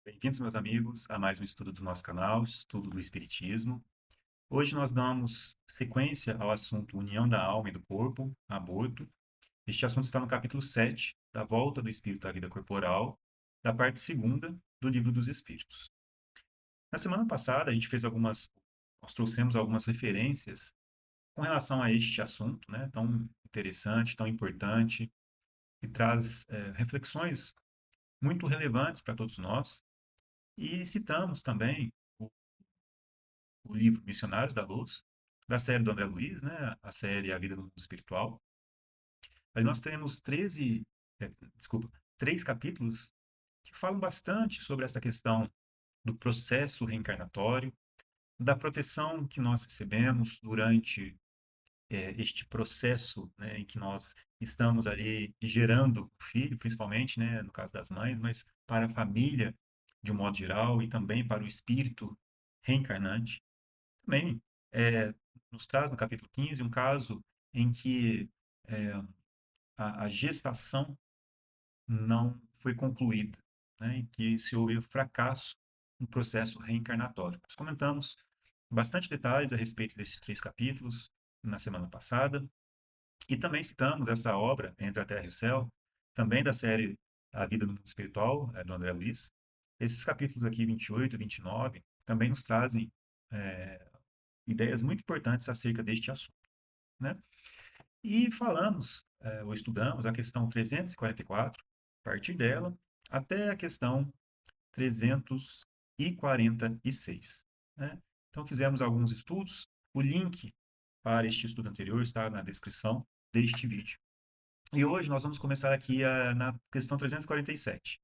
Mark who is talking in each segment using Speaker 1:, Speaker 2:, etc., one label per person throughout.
Speaker 1: Bem-vindos, meus amigos, a mais um estudo do nosso canal, Estudo do Espiritismo. Hoje nós damos sequência ao assunto União da Alma e do Corpo, aborto. Este assunto está no capítulo 7, da volta do espírito à vida corporal, da parte segunda do Livro dos Espíritos. Na semana passada, nós trouxemos algumas referências com relação a este assunto, né, tão interessante, tão importante, que traz reflexões muito relevantes para todos nós. E citamos também o livro Missionários da Luz, da série do André Luiz, né? A série A Vida no Mundo Espiritual. Aí nós temos 13, desculpa, 3 capítulos que falam bastante sobre essa questão do processo reencarnatório, da proteção que nós recebemos durante este processo, né, em que nós estamos ali gerando o filho, principalmente, né, no caso das mães, mas para a família de um modo geral e também para o espírito reencarnante. Também nos traz no capítulo 15 um caso em que é, a gestação não foi concluída, né, em que se houve fracasso no processo reencarnatório. Nós comentamos bastante detalhes a respeito desses 3 capítulos na semana passada e também citamos essa obra, Entre a Terra e o Céu, também da série A Vida no Mundo Espiritual, do André Luiz. Esses capítulos aqui, 28 e 29, também nos trazem é, ideias muito importantes acerca deste assunto, né? E falamos, ou estudamos a questão 344, a partir dela, até a questão 346, né? Então, fizemos alguns estudos. O link para este estudo anterior está na descrição deste vídeo. E hoje nós vamos começar aqui na questão 347.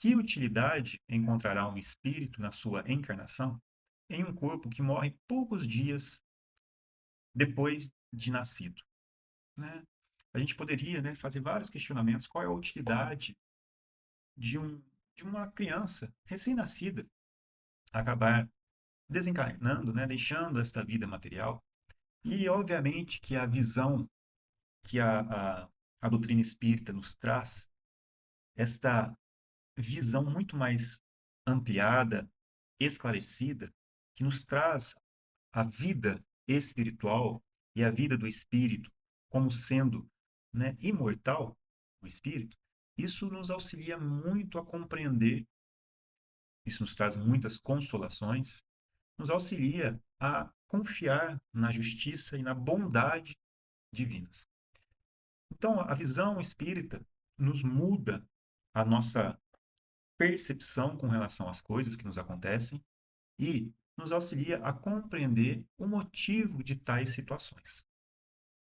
Speaker 1: Que utilidade encontrará um espírito na sua encarnação em um corpo que morre poucos dias depois de nascido, né? A gente poderia, né, fazer vários questionamentos. Qual é a utilidade de, um, de uma criança recém-nascida acabar desencarnando, né, deixando esta vida material? E, obviamente, que a visão que a doutrina espírita nos traz, esta visão muito mais ampliada, esclarecida, que nos traz a vida espiritual e a vida do espírito como sendo, né, imortal, o espírito, isso nos auxilia muito a compreender, isso nos traz muitas consolações, nos auxilia a confiar na justiça e na bondade divinas. Então, a visão espírita nos muda a nossa percepção com relação às coisas que nos acontecem e nos auxilia a compreender o motivo de tais situações.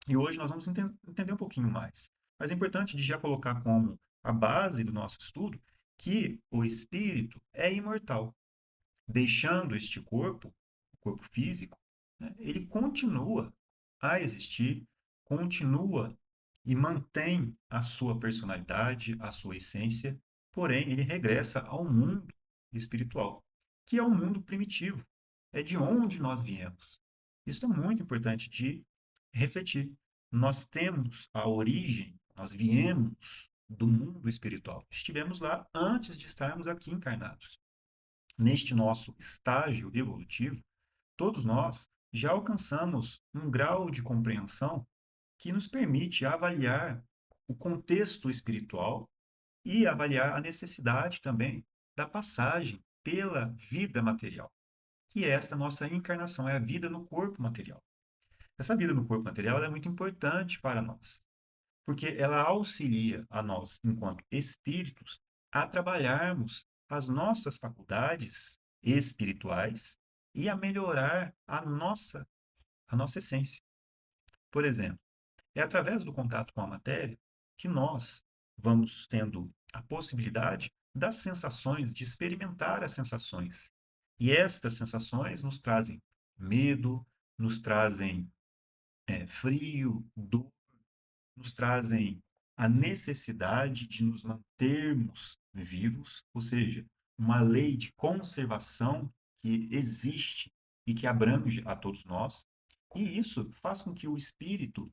Speaker 1: E hoje nós vamos entender um pouquinho mais. Mas é importante de já colocar como a base do nosso estudo que o espírito é imortal. Deixando este corpo, o corpo físico, né, ele continua a existir, continua e mantém a sua personalidade, a sua essência, porém ele regressa ao mundo espiritual, que é o mundo primitivo, é de onde nós viemos. Isso é muito importante de refletir. Nós temos a origem, nós viemos do mundo espiritual. Estivemos lá antes de estarmos aqui encarnados. Neste nosso estágio evolutivo, todos nós já alcançamos um grau de compreensão que nos permite avaliar o contexto espiritual e avaliar a necessidade também da passagem pela vida material, que é esta nossa encarnação, é a vida no corpo material. Essa vida no corpo material é muito importante para nós, porque ela auxilia a nós, enquanto espíritos, a trabalharmos as nossas faculdades espirituais e a melhorar a nossa essência. Por exemplo, é através do contato com a matéria que nós vamos tendo a possibilidade das sensações, de experimentar as sensações. E estas sensações nos trazem medo, nos trazem frio, dor, nos trazem a necessidade de nos mantermos vivos, ou seja, uma lei de conservação que existe e que abrange a todos nós, e isso faz com que o espírito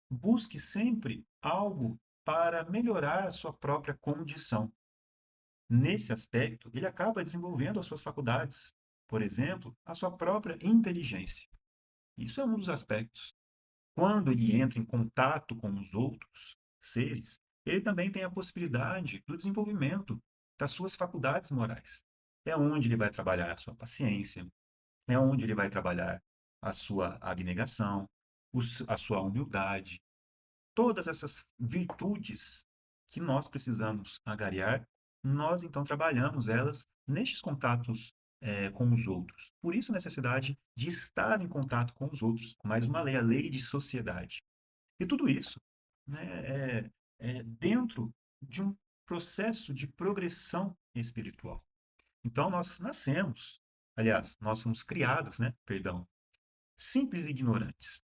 Speaker 1: busque sempre algo para melhorar a sua própria condição. nesse aspecto, ele acaba desenvolvendo as suas faculdades, por exemplo, a sua própria inteligência. Isso é um dos aspectos. Quando ele entra em contato com os outros seres, ele também tem a possibilidade do desenvolvimento das suas faculdades morais. É onde ele vai trabalhar a sua paciência, é onde ele vai trabalhar a sua abnegação, a sua humildade, todas essas virtudes que nós precisamos angariar, nós então trabalhamos elas nestes contatos com os outros. Por isso a necessidade de estar em contato com os outros. Mais uma lei, a lei de sociedade. E tudo isso, né, é dentro de um processo de progressão espiritual. Então nós nascemos, aliás, nós somos criados, né, perdão, simples e ignorantes.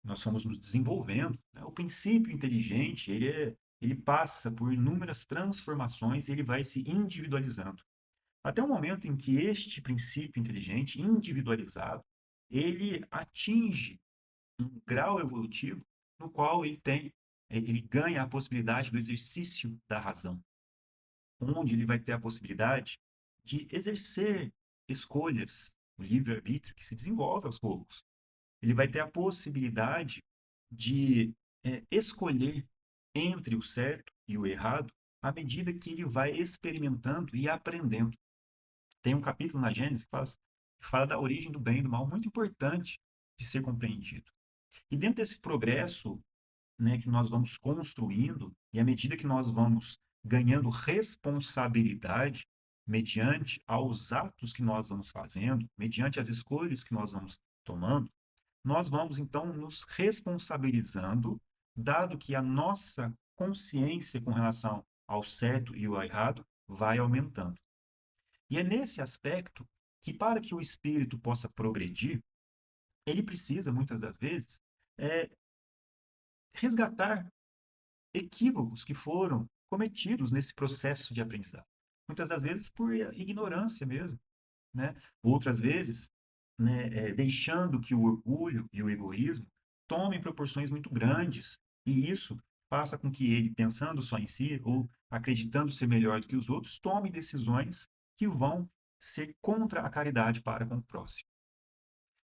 Speaker 1: Nós fomos nos desenvolvendo, né? O princípio inteligente, ele passa por inúmeras transformações e ele vai se individualizando. Até o momento em que este princípio inteligente, individualizado, ele atinge um grau evolutivo no qual ele ganha a possibilidade do exercício da razão, onde ele vai ter a possibilidade de exercer escolhas, o livre-arbítrio que se desenvolve aos poucos. Ele vai ter a possibilidade de escolher entre o certo e o errado à medida que ele vai experimentando e aprendendo. Tem um capítulo na Gênesis que fala da origem do bem e do mal, muito importante de ser compreendido. E dentro desse progresso, né, que nós vamos construindo, e à medida que nós vamos ganhando responsabilidade mediante aos atos que nós vamos fazendo, mediante as escolhas que nós vamos tomando, nós vamos então nos responsabilizando, dado que a nossa consciência com relação ao certo e ao errado vai aumentando. E é nesse aspecto que, para que o espírito possa progredir, ele precisa, muitas das vezes, é, resgatar equívocos que foram cometidos nesse processo de aprendizado. Muitas das vezes por ignorância mesmo, né? Outras vezes, né, deixando que o orgulho e o egoísmo tomem proporções muito grandes, e isso faça com que ele, pensando só em si, ou acreditando ser melhor do que os outros, tome decisões que vão ser contra a caridade para com o próximo.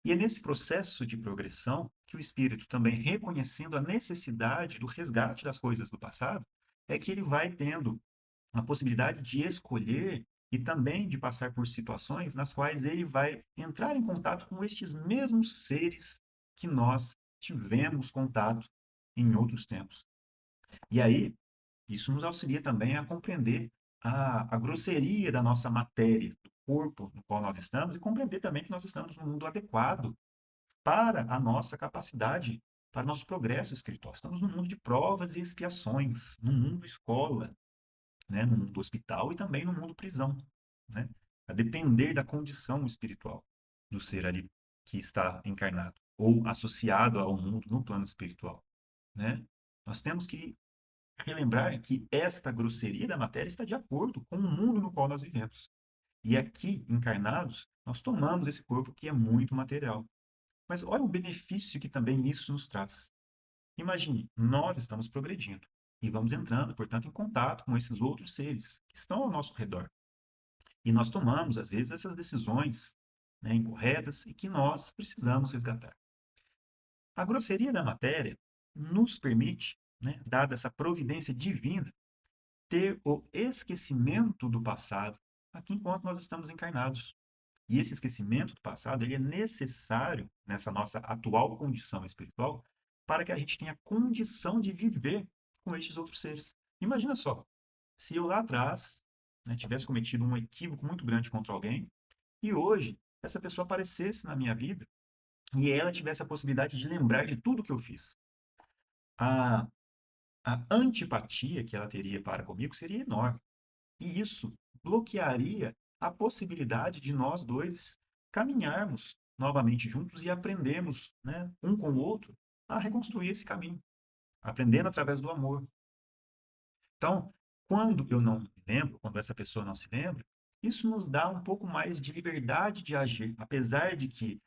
Speaker 1: E é nesse processo de progressão que o espírito, também reconhecendo a necessidade do resgate das coisas do passado, é que ele vai tendo a possibilidade de escolher e também de passar por situações nas quais ele vai entrar em contato com estes mesmos seres que nós tivemos contato em outros tempos. E aí, isso nos auxilia também a compreender a grosseria da nossa matéria, do corpo no qual nós estamos, e compreender também que nós estamos num mundo adequado para a nossa capacidade, para o nosso progresso espiritual. Estamos num mundo de provas e expiações, num mundo escola, né, no mundo hospital e também no mundo prisão, né? A depender da condição espiritual do ser ali que está encarnado ou associado ao mundo no plano espiritual, né? Nós temos que relembrar que esta grosseria da matéria está de acordo com o mundo no qual nós vivemos. E aqui, encarnados, nós tomamos esse corpo que é muito material. Mas olha o benefício que também isso nos traz. Imagine, nós estamos progredindo e vamos entrando, portanto, em contato com esses outros seres que estão ao nosso redor. E nós tomamos, às vezes, essas decisões, né, incorretas e que nós precisamos resgatar. A grosseria da matéria nos permite, né, dada essa providência divina, ter o esquecimento do passado aqui enquanto nós estamos encarnados. E esse esquecimento do passado, ele é necessário nessa nossa atual condição espiritual para que a gente tenha condição de viver com estes outros seres. Imagina só, se eu lá atrás, né, tivesse cometido um equívoco muito grande contra alguém e hoje essa pessoa aparecesse na minha vida e ela tivesse a possibilidade de lembrar de tudo que eu fiz. A, a antipatia que ela teria para comigo seria enorme. E isso bloquearia a possibilidade de nós dois caminharmos novamente juntos e aprendermos, né, um com o outro, a reconstruir esse caminho, aprendendo através do amor. Então, quando eu não me lembro, quando essa pessoa não se lembra, isso nos dá um pouco mais de liberdade de agir, apesar de que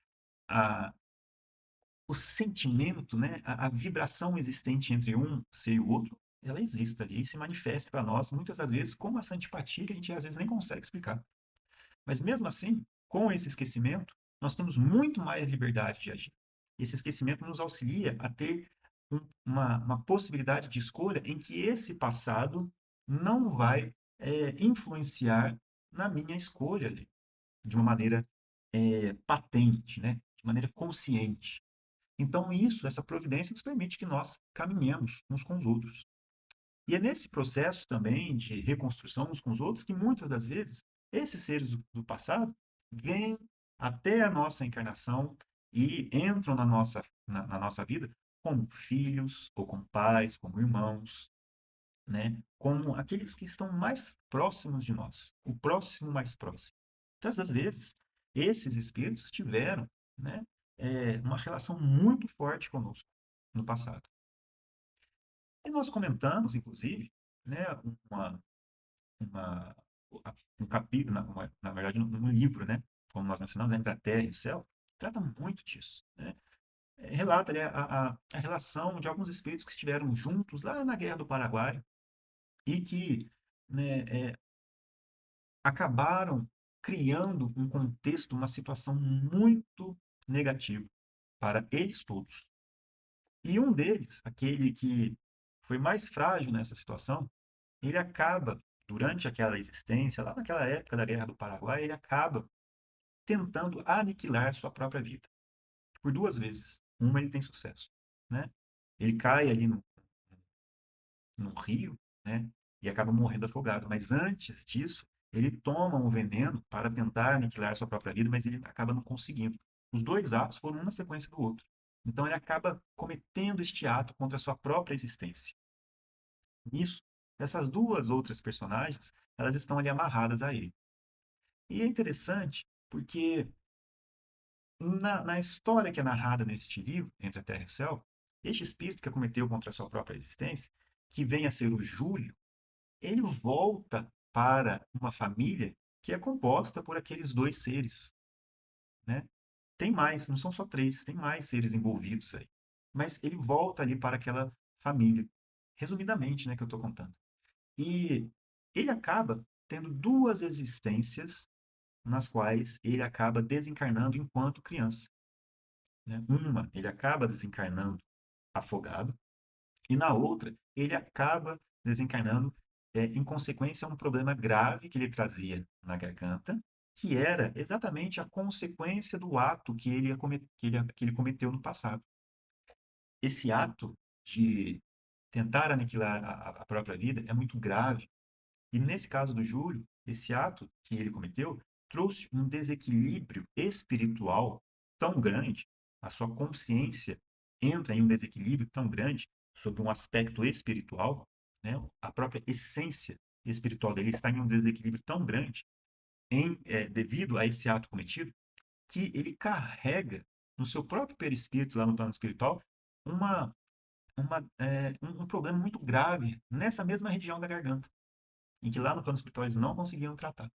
Speaker 1: a, o sentimento, né, a vibração existente entre um ser e o outro ela exista ali e se manifesta para nós, muitas das vezes, com essa antipatia que a gente às vezes nem consegue explicar. Mas mesmo assim, com esse esquecimento, nós temos muito mais liberdade de agir. Esse esquecimento nos auxilia a ter uma possibilidade de escolha em que esse passado não vai influenciar na minha escolha ali, de uma maneira patente, né? De maneira consciente. Então, essa providência nos permite que nós caminhemos uns com os outros. E é nesse processo também de reconstrução uns com os outros que muitas das vezes esses seres do passado vêm até a nossa encarnação e entram na nossa vida como filhos, ou como pais, como irmãos, né? Como aqueles que estão mais próximos de nós, o próximo mais próximo. Muitas das vezes, esses espíritos tiveram, né, uma relação muito forte conosco no passado. E nós comentamos, inclusive, né, uma, uma, um capítulo, na verdade, um livro, né, como nós mencionamos, Entre a Terra e o Céu, trata muito disso, né? Relata ali a relação de alguns espíritos que estiveram juntos lá na Guerra do Paraguai e que, né, acabaram criando um contexto, uma situação muito negativa para eles todos. E um deles, aquele que foi mais frágil nessa situação, ele acaba, durante aquela existência, lá naquela época da Guerra do Paraguai, ele acaba tentando aniquilar sua própria vida. Por duas vezes. Uma ele tem sucesso, né? Ele cai ali no rio, né? E acaba morrendo afogado. Mas antes disso, ele toma um veneno para tentar aniquilar sua própria vida, mas ele acaba não conseguindo. Os dois atos foram um na sequência do outro. Então ele acaba cometendo este ato contra a sua própria existência. Nisso, essas duas outras personagens, elas estão ali amarradas a ele. E é interessante porque na história que é narrada neste livro, Entre a Terra e o Céu, este espírito que cometeu contra a sua própria existência, que vem a ser o Júlio, ele volta para uma família que é composta por aqueles dois seres, né? Tem mais, não são só três, tem mais seres envolvidos aí. Mas ele volta ali para aquela família. Resumidamente, né, que eu estou contando. E ele acaba tendo duas existências nas quais ele acaba desencarnando enquanto criança, né? Uma, ele acaba desencarnando afogado, e na outra, ele acaba desencarnando em consequência a um problema grave que ele trazia na garganta, que era exatamente a consequência do ato que ele cometeu no passado. Esse ato de tentar aniquilar a própria vida é muito grave. E nesse caso do Júlio, esse ato que ele cometeu trouxe um desequilíbrio espiritual tão grande, a sua consciência entra em um desequilíbrio tão grande sobre um aspecto espiritual, né? A própria essência espiritual dele está em um desequilíbrio tão grande devido a esse ato cometido, que ele carrega no seu próprio perispírito, lá no plano espiritual, uma, um problema muito grave nessa mesma região da garganta, em que lá no plano espiritual eles não conseguiram tratar.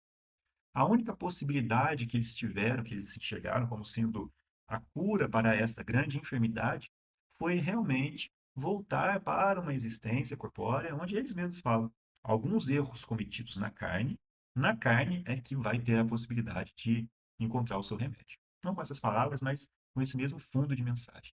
Speaker 1: A única possibilidade que eles tiveram, que eles enxergaram como sendo a cura para esta grande enfermidade, foi realmente voltar para uma existência corpórea, onde eles mesmos falam, alguns erros cometidos na carne é que vai ter a possibilidade de encontrar o seu remédio. Não com essas palavras, mas com esse mesmo fundo de mensagem.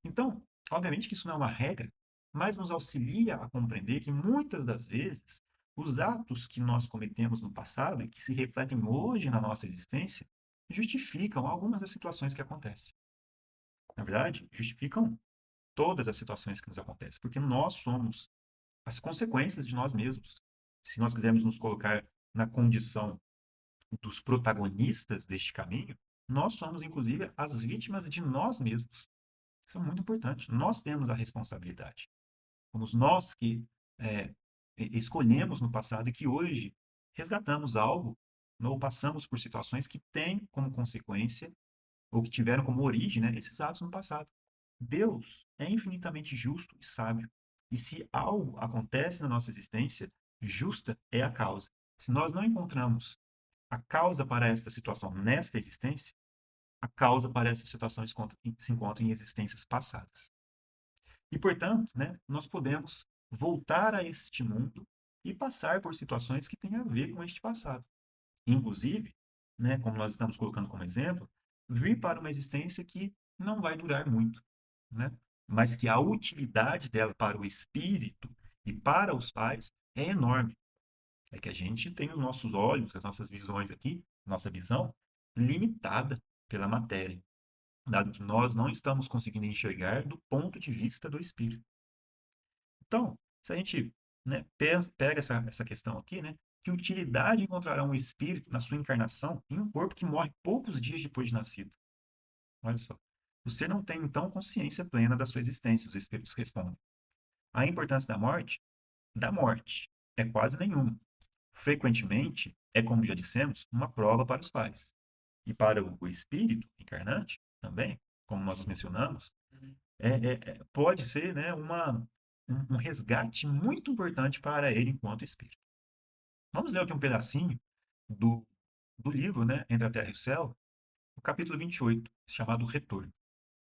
Speaker 1: Então, obviamente que isso não é uma regra, mas nos auxilia a compreender que muitas das vezes os atos que nós cometemos no passado e que se refletem hoje na nossa existência justificam algumas das situações que acontecem. Na verdade, justificam todas as situações que nos acontecem, porque nós somos as consequências de nós mesmos. Se nós quisermos nos colocar na condição dos protagonistas deste caminho, nós somos, inclusive, as vítimas de nós mesmos. Isso é muito importante. Nós temos a responsabilidade. Fomos nós que é, escolhemos no passado e que hoje resgatamos algo ou passamos por situações que têm como consequência ou que tiveram como origem, né, esses atos no passado. Deus é infinitamente justo e sábio. E se algo acontece na nossa existência, justa é a causa. Se nós não encontramos a causa para esta situação nesta existência, a causa para essa situação se encontra em existências passadas. E, portanto, né, nós podemos voltar a este mundo e passar por situações que têm a ver com este passado. Inclusive, né, como nós estamos colocando como exemplo, vir para uma existência que não vai durar muito, né? Mas que a utilidade dela para o espírito e para os pais é enorme. É que a gente tem os nossos olhos, as nossas visões aqui, nossa visão limitada pela matéria, dado que nós não estamos conseguindo enxergar do ponto de vista do espírito. Então, se a gente, né, pega essa questão aqui, né, que utilidade encontrará um espírito na sua encarnação em um corpo que morre poucos dias depois de nascido? Olha só. Você não tem, então, consciência plena da sua existência, os espíritos respondem. A importância da morte, é quase nenhuma. Frequentemente, é, como já dissemos, uma prova para os pais. E para o espírito encarnante, também, como nós mencionamos, pode ser, né, um resgate muito importante para ele enquanto espírito. Vamos ler aqui um pedacinho do, do livro, né, Entre a Terra e o Céu, o capítulo 28, chamado Retorno.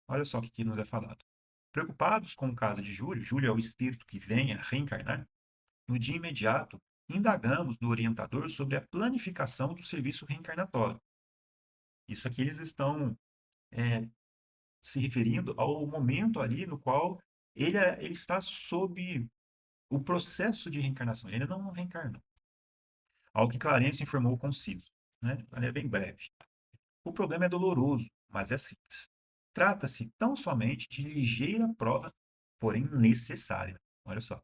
Speaker 1: Olha só o que aqui nos é falado. Preocupados com o caso de Júlio, Júlio é o espírito que vem a reencarnar, no dia imediato, indagamos do orientador sobre a planificação do serviço reencarnatório. Isso aqui eles estão é, se referindo ao momento ali no qual ele está sob o processo de reencarnação. Ele não reencarnou. Ao que Clarence informou conciso, né? De maneira bem breve. O problema é doloroso, mas é simples. Trata-se tão somente de ligeira prova, porém necessária. Olha só.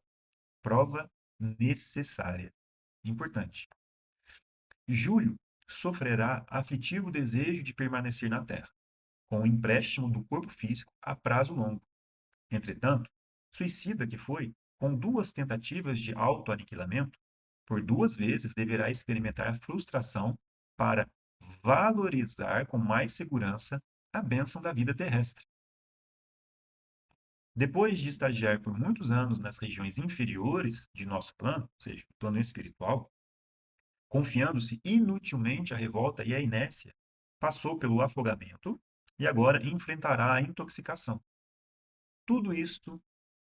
Speaker 1: Prova necessária. Importante. Júlio sofrerá aflitivo desejo de permanecer na Terra, com o empréstimo do corpo físico a prazo longo. Entretanto, suicida que foi, com duas tentativas de autoaniquilamento, por duas vezes deverá experimentar a frustração para valorizar com mais segurança a bênção da vida terrestre. Depois de estagiar por muitos anos nas regiões inferiores de nosso plano, ou seja, o plano espiritual, confiando-se inutilmente à revolta e à inércia, passou pelo afogamento e agora enfrentará a intoxicação. Tudo isto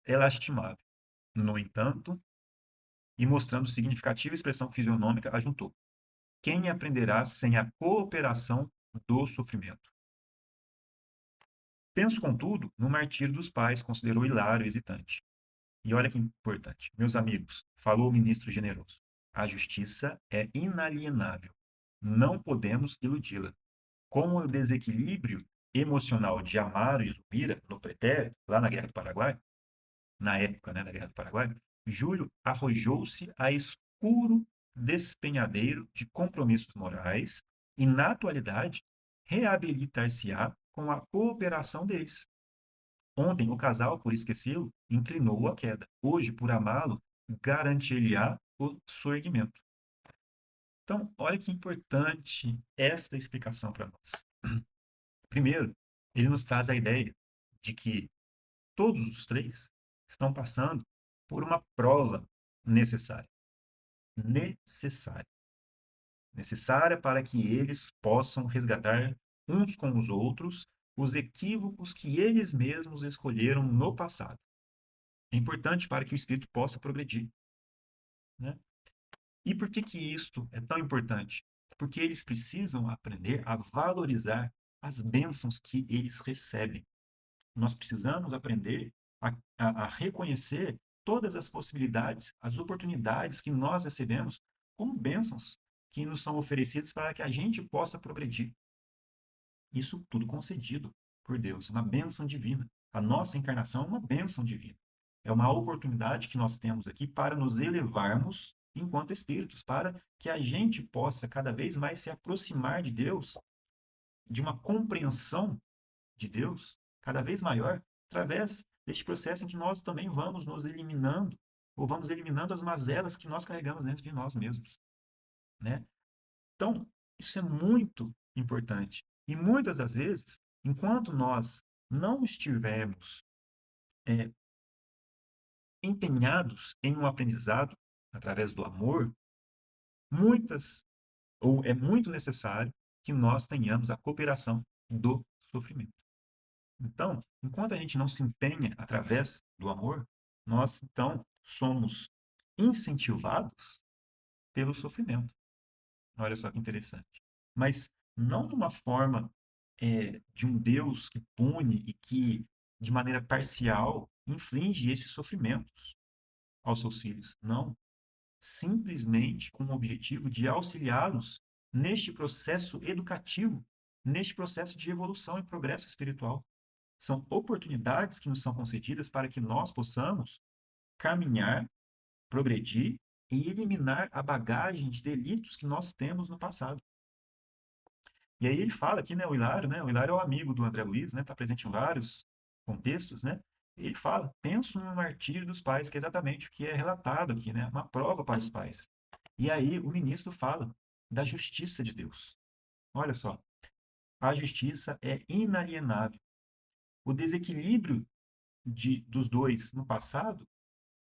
Speaker 1: é lastimável. No entanto, e mostrando significativa expressão fisionômica, ajuntou: quem aprenderá sem a cooperação do sofrimento? Penso, contudo, no martírio dos pais, considerou Hilário hesitante. E olha que importante. Meus amigos, falou o ministro generoso, a justiça é inalienável. Não podemos iludi-la. Como o desequilíbrio emocional de Amaro e Zumira, no pretérito, lá na Guerra do Paraguai, na época, né, da Guerra do Paraguai, Júlio arrojou-se a escuro despenhadeiro de compromissos morais e, na atualidade, reabilitar-se-á com a cooperação deles. Ontem, o casal, por esquecê-lo, inclinou-o à queda. Hoje, por amá-lo, garantir-lhe-á o soerguimento. Então, olha que importante esta explicação para nós. Primeiro, ele nos traz a ideia de que todos os três estão passando por uma prova necessária. Necessária. Necessária para que eles possam resgatar uns com os outros os equívocos que eles mesmos escolheram no passado. É importante para que o espírito possa progredir, né? E por que que isto é tão importante? Porque eles precisam aprender a valorizar as bênçãos que eles recebem. Nós precisamos aprender a reconhecer todas as possibilidades, as oportunidades que nós recebemos como bênçãos que nos são oferecidas para que a gente possa progredir. Isso tudo concedido por Deus, uma bênção divina. A nossa encarnação é uma bênção divina. É uma oportunidade que nós temos aqui para nos elevarmos enquanto espíritos, para que a gente possa cada vez mais se aproximar de Deus, de uma compreensão de Deus cada vez maior, através deste processo em que nós também vamos nos eliminando, ou vamos eliminando as mazelas que nós carregamos dentro de nós mesmos, né? Então, isso é muito importante. E muitas das vezes, enquanto nós não estivermos é, empenhados em um aprendizado através do amor, muitas ou é muito necessário que nós tenhamos a cooperação do sofrimento. Então, enquanto a gente não se empenha através do amor, nós então somos incentivados pelo sofrimento. Olha só que interessante. Mas não de uma forma de um Deus que pune e que, de maneira parcial, inflige esses sofrimentos aos seus filhos. Não. Simplesmente com o objetivo de auxiliá-los neste processo educativo, neste processo de evolução e progresso espiritual. São oportunidades que nos são concedidas para que nós possamos caminhar, progredir e eliminar a bagagem de delitos que nós temos no passado. E aí ele fala aqui, né, o Hilário, né? O Hilário é o amigo do André Luiz, né? Está presente em vários contextos, né? E ele fala, penso no martírio dos pais, que é exatamente o que é relatado aqui, né? Uma prova para os pais. E aí o ministro fala da justiça de Deus. Olha só, a justiça é inalienável. O desequilíbrio dos dois no passado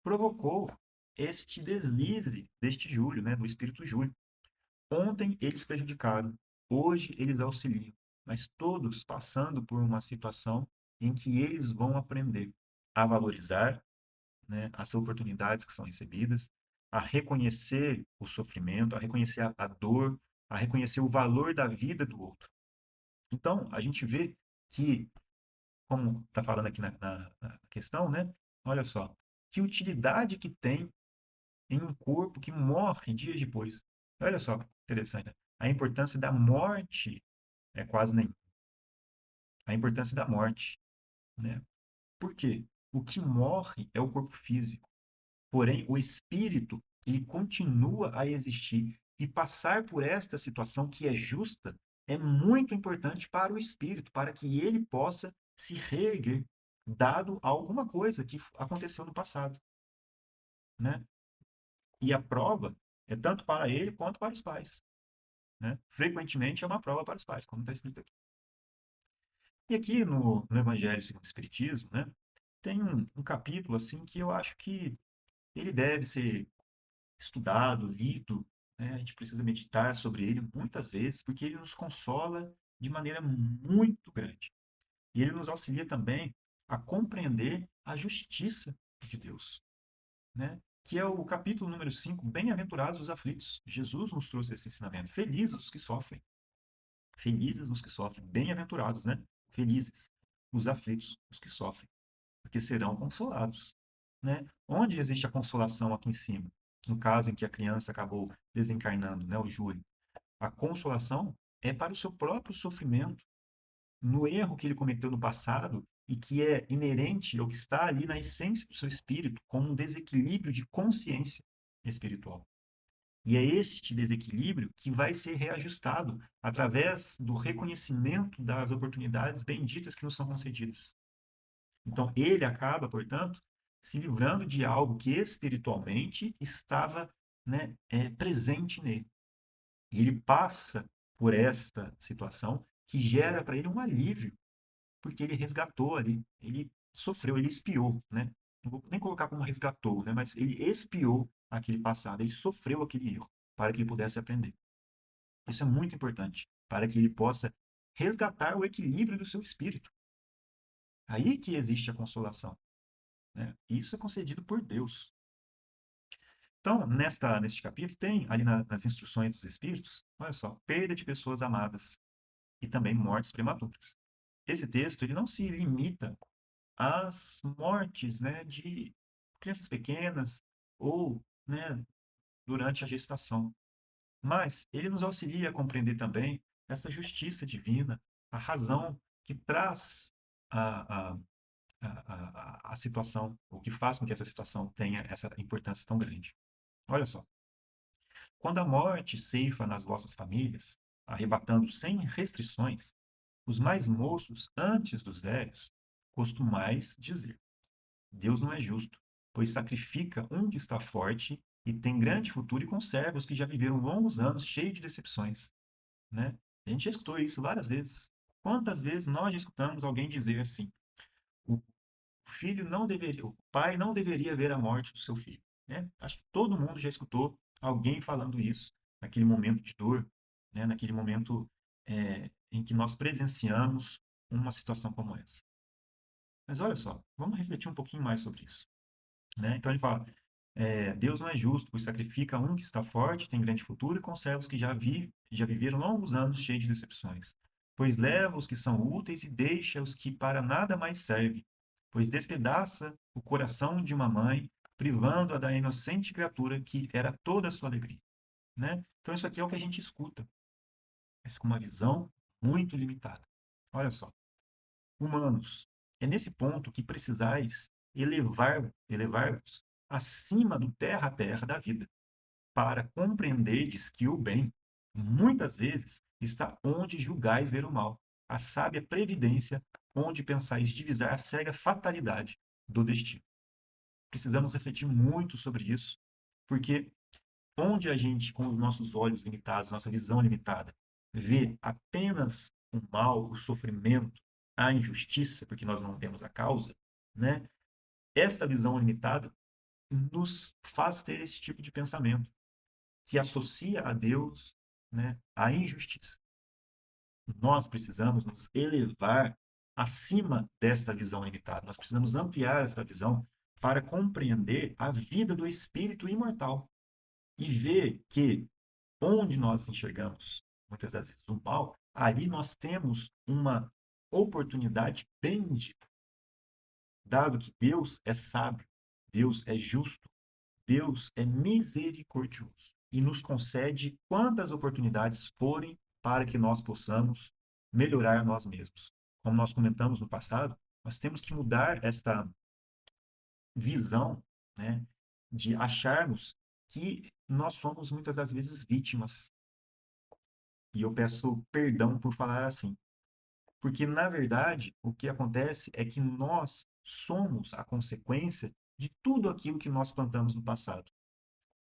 Speaker 1: provocou este deslize deste Júlio, né, do espírito Júlio. Ontem eles prejudicaram, hoje eles auxiliam, mas todos passando por uma situação em que eles vão aprender a valorizar, né, as oportunidades que são recebidas, a reconhecer o sofrimento, a reconhecer a dor, a reconhecer o valor da vida do outro. Então, a gente vê que, como está falando aqui na questão, né? Olha só, que utilidade que tem em um corpo que morre dias depois. Olha só, interessante, né? A importância da morte é quase nenhuma. A importância da morte, né? Por quê? O que morre é o corpo físico. Porém, o espírito, ele continua a existir e passar por esta situação que é justa é muito importante para o espírito, para que ele possa se reerguer, dado alguma coisa que aconteceu no passado, né? E a prova é tanto para ele quanto para os pais, né? Frequentemente é uma prova para os pais, como está escrito aqui. E aqui no Evangelho segundo o Espiritismo, né, tem um capítulo assim que eu acho que ele deve ser estudado, lido, né? A gente precisa meditar sobre ele muitas vezes, porque ele nos consola de maneira muito grande. E ele nos auxilia também a compreender a justiça de Deus, né? Que é o capítulo número 5, Bem-aventurados os aflitos. Jesus nos trouxe esse ensinamento. Felizes os que sofrem. Felizes os que sofrem. Bem-aventurados, né? Felizes os aflitos, os que sofrem, porque serão consolados, né? Onde existe a consolação aqui em cima? No caso em que a criança acabou desencarnando, né, o Júlio. A consolação é para o seu próprio sofrimento, no erro que ele cometeu no passado e que é inerente ou que está ali na essência do seu espírito, como um desequilíbrio de consciência espiritual. E é este desequilíbrio que vai ser reajustado através do reconhecimento das oportunidades benditas que nos são concedidas. Então, ele acaba, portanto, se livrando de algo que espiritualmente estava, né, presente nele. E ele passa por esta situação que gera para ele um alívio, porque ele resgatou ali, ele sofreu, ele expiou, né? Não vou nem colocar como resgatou, né? Mas ele expiou aquele passado, ele sofreu aquele erro para que ele pudesse aprender. Isso é muito importante, para que ele possa resgatar o equilíbrio do seu espírito. Aí que existe a consolação, né? Isso é concedido por Deus. Então, neste capítulo, tem ali nas instruções dos espíritos, olha só, perda de pessoas amadas e também mortes prematuras. Esse texto ele não se limita às mortes, né, de crianças pequenas ou, né, durante a gestação, mas ele nos auxilia a compreender também essa justiça divina, a razão que traz a situação, o que faz com que essa situação tenha essa importância tão grande. Olha só. Quando a morte ceifa nas vossas famílias, arrebatando sem restrições os mais moços antes dos velhos, costumais dizer: Deus não é justo, pois sacrifica um que está forte e tem grande futuro e conserva os que já viveram longos anos cheios de decepções, né? A gente já escutou isso várias vezes. Quantas vezes nós já escutamos alguém dizer assim: o filho não deveria, o pai não deveria ver a morte do seu filho, né? Acho que todo mundo já escutou alguém falando isso naquele momento de dor, né? Naquele momento em que nós presenciamos uma situação como essa. Mas olha só, vamos refletir um pouquinho mais sobre isso, né? Então ele fala: Deus não é justo, pois sacrifica um que está forte, tem grande futuro, e conserva os que já viveram longos anos cheios de decepções. Pois leva os que são úteis e deixa os que para nada mais servem. Pois despedaça o coração de uma mãe, privando-a da inocente criatura que era toda a sua alegria. Né? Então, isso aqui é o que a gente escuta, mas com uma visão muito limitada. Olha só, humanos, é nesse ponto que precisais elevar-vos acima do terra a terra da vida, para compreenderdes que o bem, muitas vezes, está onde julgais ver o mal, a sábia previdência, onde pensais divisar a cega fatalidade do destino. Precisamos refletir muito sobre isso, porque onde a gente, com os nossos olhos limitados, nossa visão limitada, vê apenas o mal, o sofrimento, a injustiça, porque nós não temos a causa, né? Esta visão limitada nos faz ter esse tipo de pensamento, que associa a Deus, né, a injustiça. Nós precisamos nos elevar acima desta visão limitada. Nós precisamos ampliar esta visão para compreender a vida do espírito imortal e ver que onde nós enxergamos muitas das vezes o mal, ali nós temos uma oportunidade bendita, dado que Deus é sábio, Deus é justo, Deus é misericordioso e nos concede quantas oportunidades forem para que nós possamos melhorar nós mesmos. Como nós comentamos no passado, nós temos que mudar esta visão, né, de acharmos que nós somos muitas das vezes vítimas. E eu peço perdão por falar assim, porque na verdade o que acontece é que nós somos a consequência de tudo aquilo que nós plantamos no passado.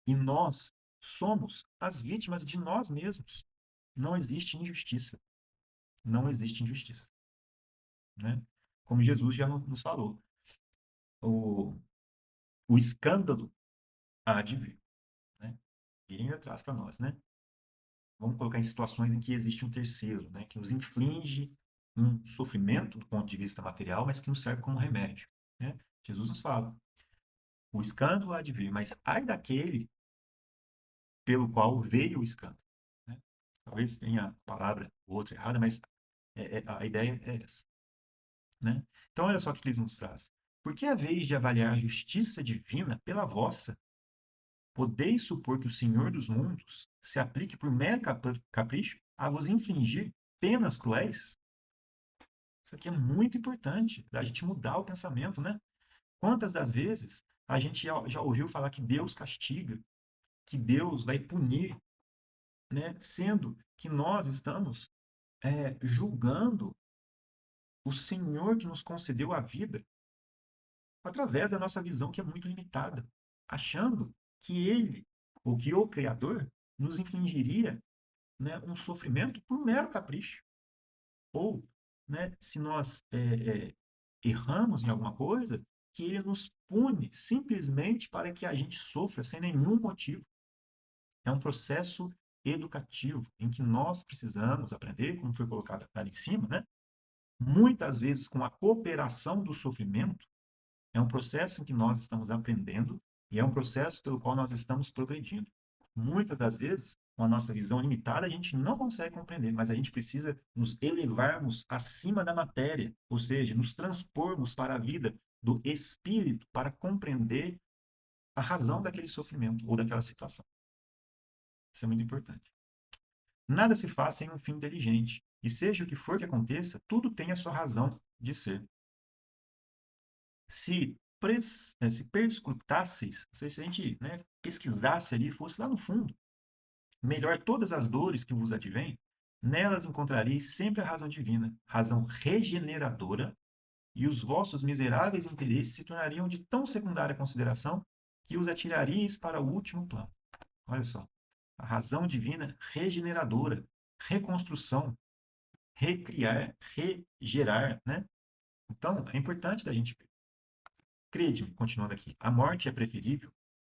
Speaker 1: E nós somos as vítimas de nós mesmos. Não existe injustiça. Não existe injustiça. Né? Como Jesus já nos falou, o, o escândalo há de vir. Né? Ele ainda traz para nós. Né? Vamos colocar em situações em que existe um terceiro, né? Que nos inflige um sofrimento do ponto de vista material, mas que nos serve como remédio. Né? Jesus nos fala, o escândalo há de vir, mas ai daquele pelo qual veio o escândalo. Né? Talvez tenha a palavra ou outra errada, mas a ideia é essa. Né? Então, olha só o que eles nos traz. Por que, a vez de avaliar a justiça divina pela vossa, podeis supor que o Senhor dos mundos se aplique por mero capricho a vos infligir penas cruéis? Isso aqui é muito importante, da gente mudar o pensamento, né? Quantas das vezes a gente já ouviu falar que Deus castiga, que Deus vai punir, né? Sendo que nós estamos julgando o Senhor que nos concedeu a vida através da nossa visão que é muito limitada, achando que Ele, ou que o Criador, nos infligiria, né, um sofrimento por mero capricho. Ou, né, se nós erramos em alguma coisa, que Ele nos pune simplesmente para que a gente sofra sem nenhum motivo. É um processo educativo em que nós precisamos aprender, como foi colocado ali em cima, né? Muitas vezes com a cooperação do sofrimento, é um processo em que nós estamos aprendendo e é um processo pelo qual nós estamos progredindo. Muitas das vezes, com a nossa visão limitada, a gente não consegue compreender, mas a gente precisa nos elevarmos acima da matéria, ou seja, nos transpormos para a vida do espírito para compreender a razão daquele sofrimento ou daquela situação. Isso é muito importante. Nada se faz sem um fim inteligente, e seja o que for que aconteça, tudo tem a sua razão de ser. Se perscrutasseis, se a gente, né, pesquisasse ali, fosse lá no fundo, melhor todas as dores que vos advêm, nelas encontrareis sempre a razão divina, razão regeneradora, e os vossos miseráveis interesses se tornariam de tão secundária consideração que os atiraríeis para o último plano. Olha só, a razão divina regeneradora, reconstrução, recriar, regerar, né? Então, é importante da gente ver. Crede-me, continuando aqui, a morte é preferível,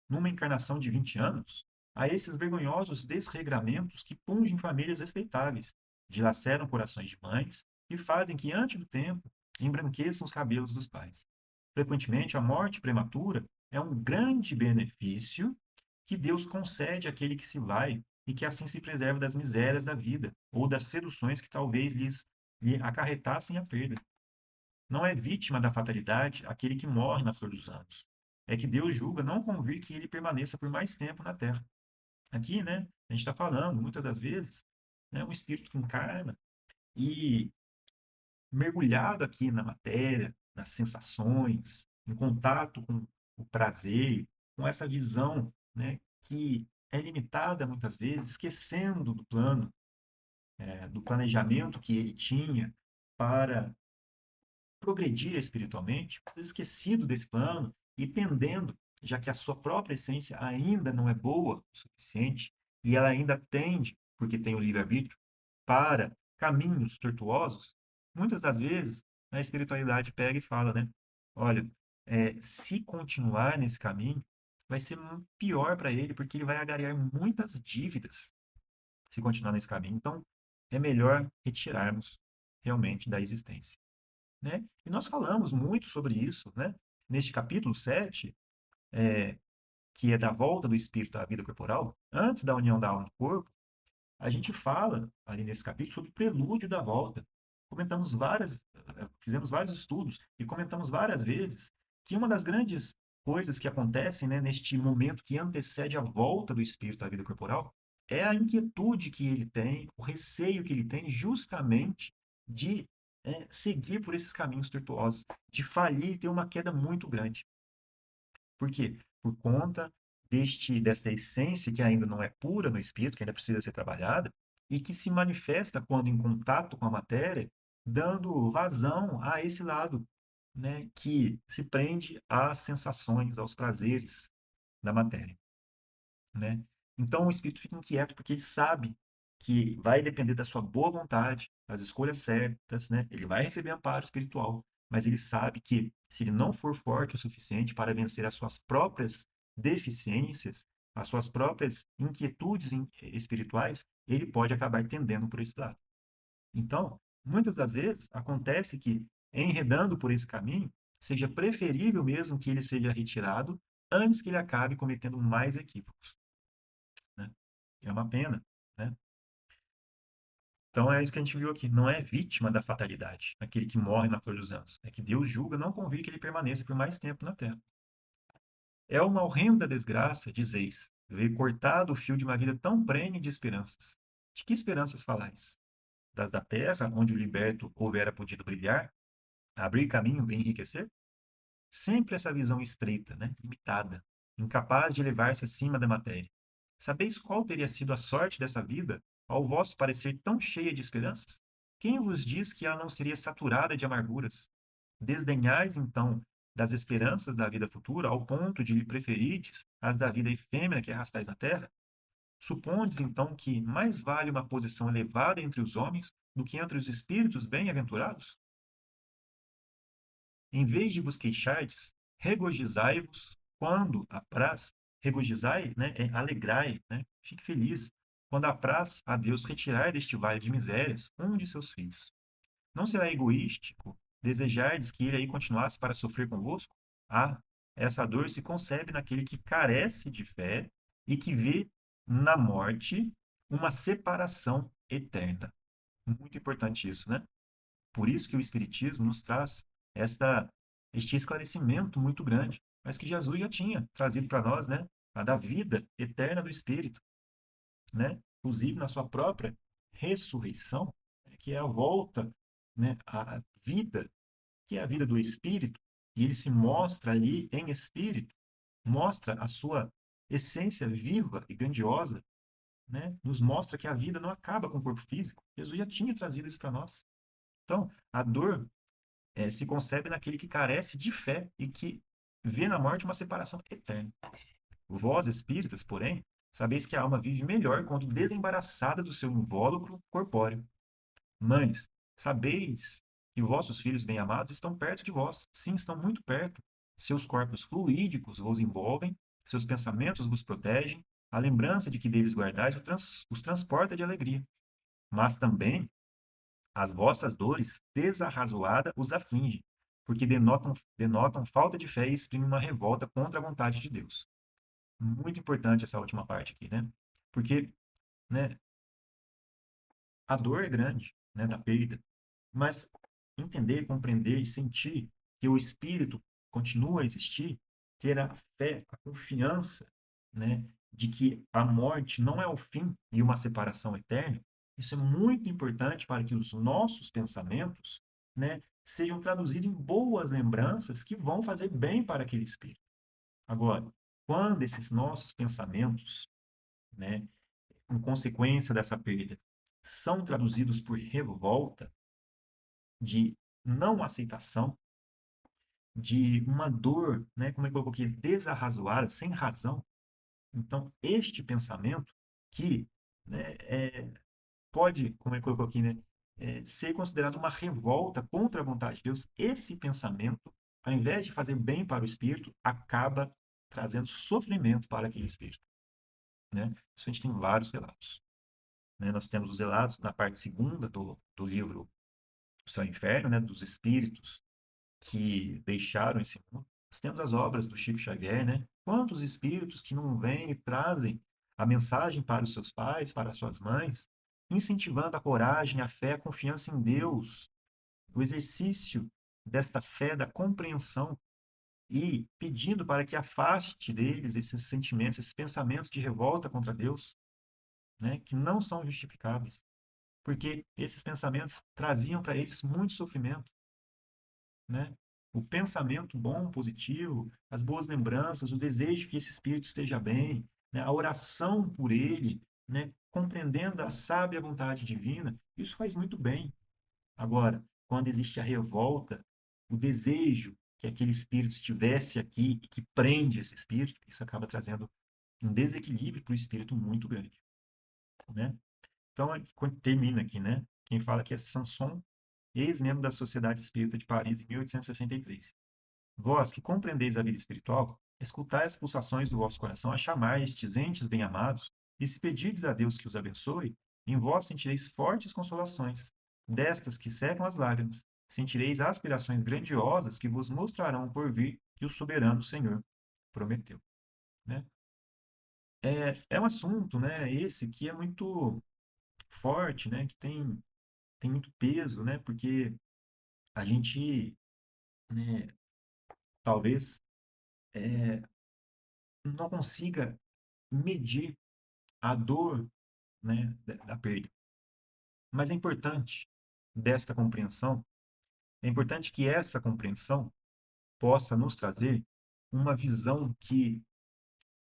Speaker 1: numa encarnação de 20 anos, a esses vergonhosos desregramentos que pungem famílias respeitáveis, dilaceram corações de mães e fazem que, antes do tempo, embranqueçam os cabelos dos pais. Frequentemente, a morte prematura é um grande benefício que Deus concede àquele que se vai e que assim se preserva das misérias da vida ou das seduções que talvez lhe acarretassem a perda. Não é vítima da fatalidade aquele que morre na flor dos anos. É que Deus julga não convir que ele permaneça por mais tempo na terra. Aqui, né, a gente está falando, muitas das vezes, né, um espírito que encarna e mergulhado aqui na matéria, nas sensações, em contato com o prazer, com essa visão, né, que é limitada muitas vezes, esquecendo do plano, do planejamento que ele tinha para progredir espiritualmente, mas esquecido desse plano e tendendo, já que a sua própria essência ainda não é boa o suficiente e ela ainda tende, porque tem o livre-arbítrio, para caminhos tortuosos, muitas das vezes a espiritualidade pega e fala, né? Olha, se continuar nesse caminho, vai ser pior para ele, porque ele vai agariar muitas dívidas se continuar nesse caminho. Então, é melhor retirarmos realmente da existência, né? E nós falamos muito sobre isso, né? Neste capítulo 7, que é da volta do espírito à vida corporal, antes da união da alma no corpo, a gente fala ali nesse capítulo sobre o prelúdio da volta. Fizemos vários estudos e comentamos várias vezes que uma das grandes coisas que acontecem, né, neste momento que antecede a volta do espírito à vida corporal é a inquietude que ele tem, o receio que ele tem justamente de seguir por esses caminhos tortuosos, de falir e ter uma queda muito grande. Por quê? Por conta desta essência que ainda não é pura no espírito, que ainda precisa ser trabalhada, e que se manifesta quando em contato com a matéria, dando vazão a esse lado, né, que se prende às sensações, aos prazeres da matéria, né? Então o espírito fica inquieto porque ele sabe que vai depender da sua boa vontade, das escolhas certas, né? Ele vai receber amparo espiritual, mas ele sabe que se ele não for forte o suficiente para vencer as suas próprias deficiências, as suas próprias inquietudes espirituais, ele pode acabar tendendo por esse lado. Então, muitas das vezes acontece que enredando por esse caminho, seja preferível mesmo que ele seja retirado antes que ele acabe cometendo mais equívocos, né? É uma pena, né? Então é isso que a gente viu aqui. Não é vítima da fatalidade, aquele que morre na flor dos anos. É que Deus julga não convir que ele permaneça por mais tempo na terra. É uma horrenda desgraça, dizeis, ver cortado o fio de uma vida tão prene de esperanças. De que esperanças falais? Das da terra, onde o liberto houvera podido brilhar, abrir caminho e enriquecer? Sempre essa visão estreita, né? Limitada, incapaz de elevar-se acima da matéria. Sabeis qual teria sido a sorte dessa vida, ao vosso parecer tão cheia de esperanças? Quem vos diz que ela não seria saturada de amarguras? Desdenhais, então, das esperanças da vida futura, ao ponto de lhe preferides as da vida efêmera que arrastais na terra? Supondes, então, que mais vale uma posição elevada entre os homens do que entre os espíritos bem-aventurados? Em vez de vos queixardes, regozijai-vos quando apraz, regozijai, né, é alegrai, né, fique feliz, quando apraz a Deus retirar deste vale de misérias um de seus filhos. Não será egoístico desejardes que ele aí continuasse para sofrer convosco? Ah, essa dor se concebe naquele que carece de fé e que vê na morte uma separação eterna. Muito importante isso, né? Por isso que o Espiritismo nos traz esta, este esclarecimento muito grande, mas que Jesus já tinha trazido para nós, né? A da vida eterna do Espírito, né? Inclusive na sua própria ressurreição, que é a volta, né? A vida, que é a vida do Espírito, e ele se mostra ali em Espírito, mostra a sua essência viva e grandiosa, né? Nos mostra que a vida não acaba com o corpo físico. Jesus já tinha trazido isso para nós. Então, a dor se concebe naquele que carece de fé e que vê na morte uma separação eterna. Vós, espíritas, porém, sabeis que a alma vive melhor quando desembaraçada do seu invólucro corpóreo. Mães, sabeis que vossos filhos bem-amados estão perto de vós. Sim, estão muito perto. Seus corpos fluídicos vos envolvem, seus pensamentos vos protegem, a lembrança de que deles guardais os transporta de alegria. Mas também as vossas dores desarrazoada os aflige. porque denotam falta de fé e exprimem uma revolta contra a vontade de Deus. Muito importante essa última parte aqui, né? Porque, né, a dor é grande, né, da perda, mas entender, compreender e sentir que o Espírito continua a existir, ter a fé, a confiança, né, de que a morte não é o fim e uma separação eterna, isso é muito importante para que os nossos pensamentos, né, sejam traduzidos em boas lembranças que vão fazer bem para aquele espírito. Agora, quando esses nossos pensamentos, né, em consequência dessa perda, são traduzidos por revolta, de não aceitação, de uma dor, né, como é que eu coloquei, desarrazoada, sem razão. Então, este pensamento que, né, pode, como é que eu coloquei, né, ser considerado uma revolta contra a vontade de Deus, esse pensamento, ao invés de fazer bem para o espírito, acaba trazendo sofrimento para aquele espírito, né? Isso a gente tem vários relatos, né? Nós temos os relatos na parte segunda do livro do Céu e Inferno, né, dos espíritos que deixaram esse mundo. Nós temos as obras do Chico Xavier, né? Quantos espíritos que não vêm e trazem a mensagem para os seus pais, para as suas mães, incentivando a coragem, a fé, a confiança em Deus, o exercício desta fé, da compreensão e pedindo para que afaste deles esses sentimentos, esses pensamentos de revolta contra Deus, né, que não são justificáveis, porque esses pensamentos traziam para eles muito sofrimento, né? O pensamento bom, positivo, as boas lembranças, o desejo que esse espírito esteja bem, né? A oração por ele, né? Compreendendo a sábia vontade divina, isso faz muito bem. Agora, quando existe a revolta, o desejo que aquele espírito estivesse aqui e que prende esse espírito, isso acaba trazendo um desequilíbrio para o espírito muito grande, né? Então, termina aqui, né? Quem fala que é Sanson, ex-membro da Sociedade Espírita de Paris em 1863. Vós que compreendeis a vida espiritual, escutai as pulsações do vosso coração a chamar estes entes bem-amados, e se pedirdes a Deus que os abençoe, em vós sentireis fortes consolações. Destas que secam as lágrimas, sentireis aspirações grandiosas que vos mostrarão o porvir que o soberano Senhor prometeu. Né? É um assunto, né, esse que é muito forte, né, que tem muito peso, né, porque a gente, né, talvez não consiga medir a dor, né, da perda. Mas é importante desta compreensão, é importante que essa compreensão possa nos trazer uma visão que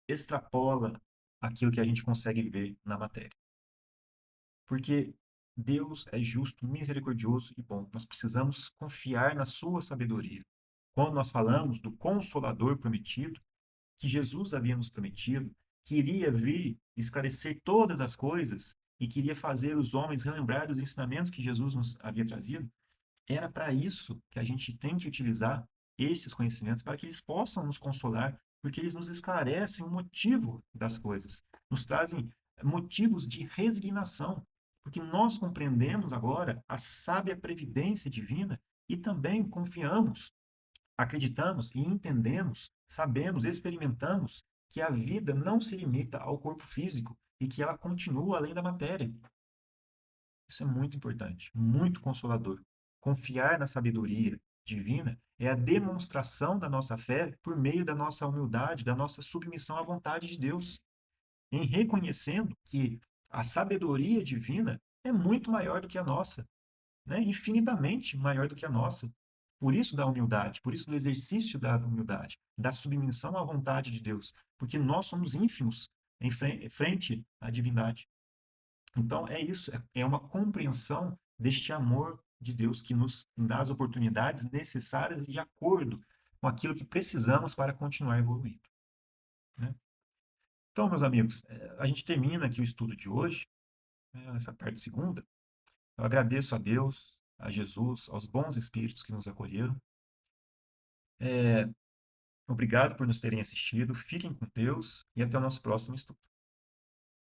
Speaker 1: extrapola aquilo que a gente consegue ver na matéria. Porque Deus é justo, misericordioso e bom. Nós precisamos confiar na sua sabedoria. Quando nós falamos do Consolador prometido, que Jesus havia nos prometido, que iria vir esclarecer todas as coisas e queria fazer os homens relembrar dos ensinamentos que Jesus nos havia trazido, era para isso que a gente tem que utilizar esses conhecimentos, para que eles possam nos consolar, porque eles nos esclarecem o motivo das coisas, nos trazem motivos de resignação, porque nós compreendemos agora a sábia previdência divina e também confiamos, acreditamos e entendemos, sabemos, experimentamos que a vida não se limita ao corpo físico e que ela continua além da matéria. Isso é muito importante, muito consolador. Confiar na sabedoria divina é a demonstração da nossa fé por meio da nossa humildade, da nossa submissão à vontade de Deus, em reconhecendo que a sabedoria divina é muito maior do que a nossa, né? Infinitamente maior do que a nossa. Por isso da humildade, por isso do exercício da humildade, da submissão à vontade de Deus, porque nós somos ínfimos em frente à divindade. Então, é isso, é uma compreensão deste amor de Deus que nos dá as oportunidades necessárias e de acordo com aquilo que precisamos para continuar evoluindo, né? Então, meus amigos, a gente termina aqui o estudo de hoje, né, essa parte segunda. Eu agradeço a Deus, a Jesus, aos bons espíritos que nos acolheram. Obrigado por nos terem assistido. Fiquem com Deus e até o nosso próximo estudo.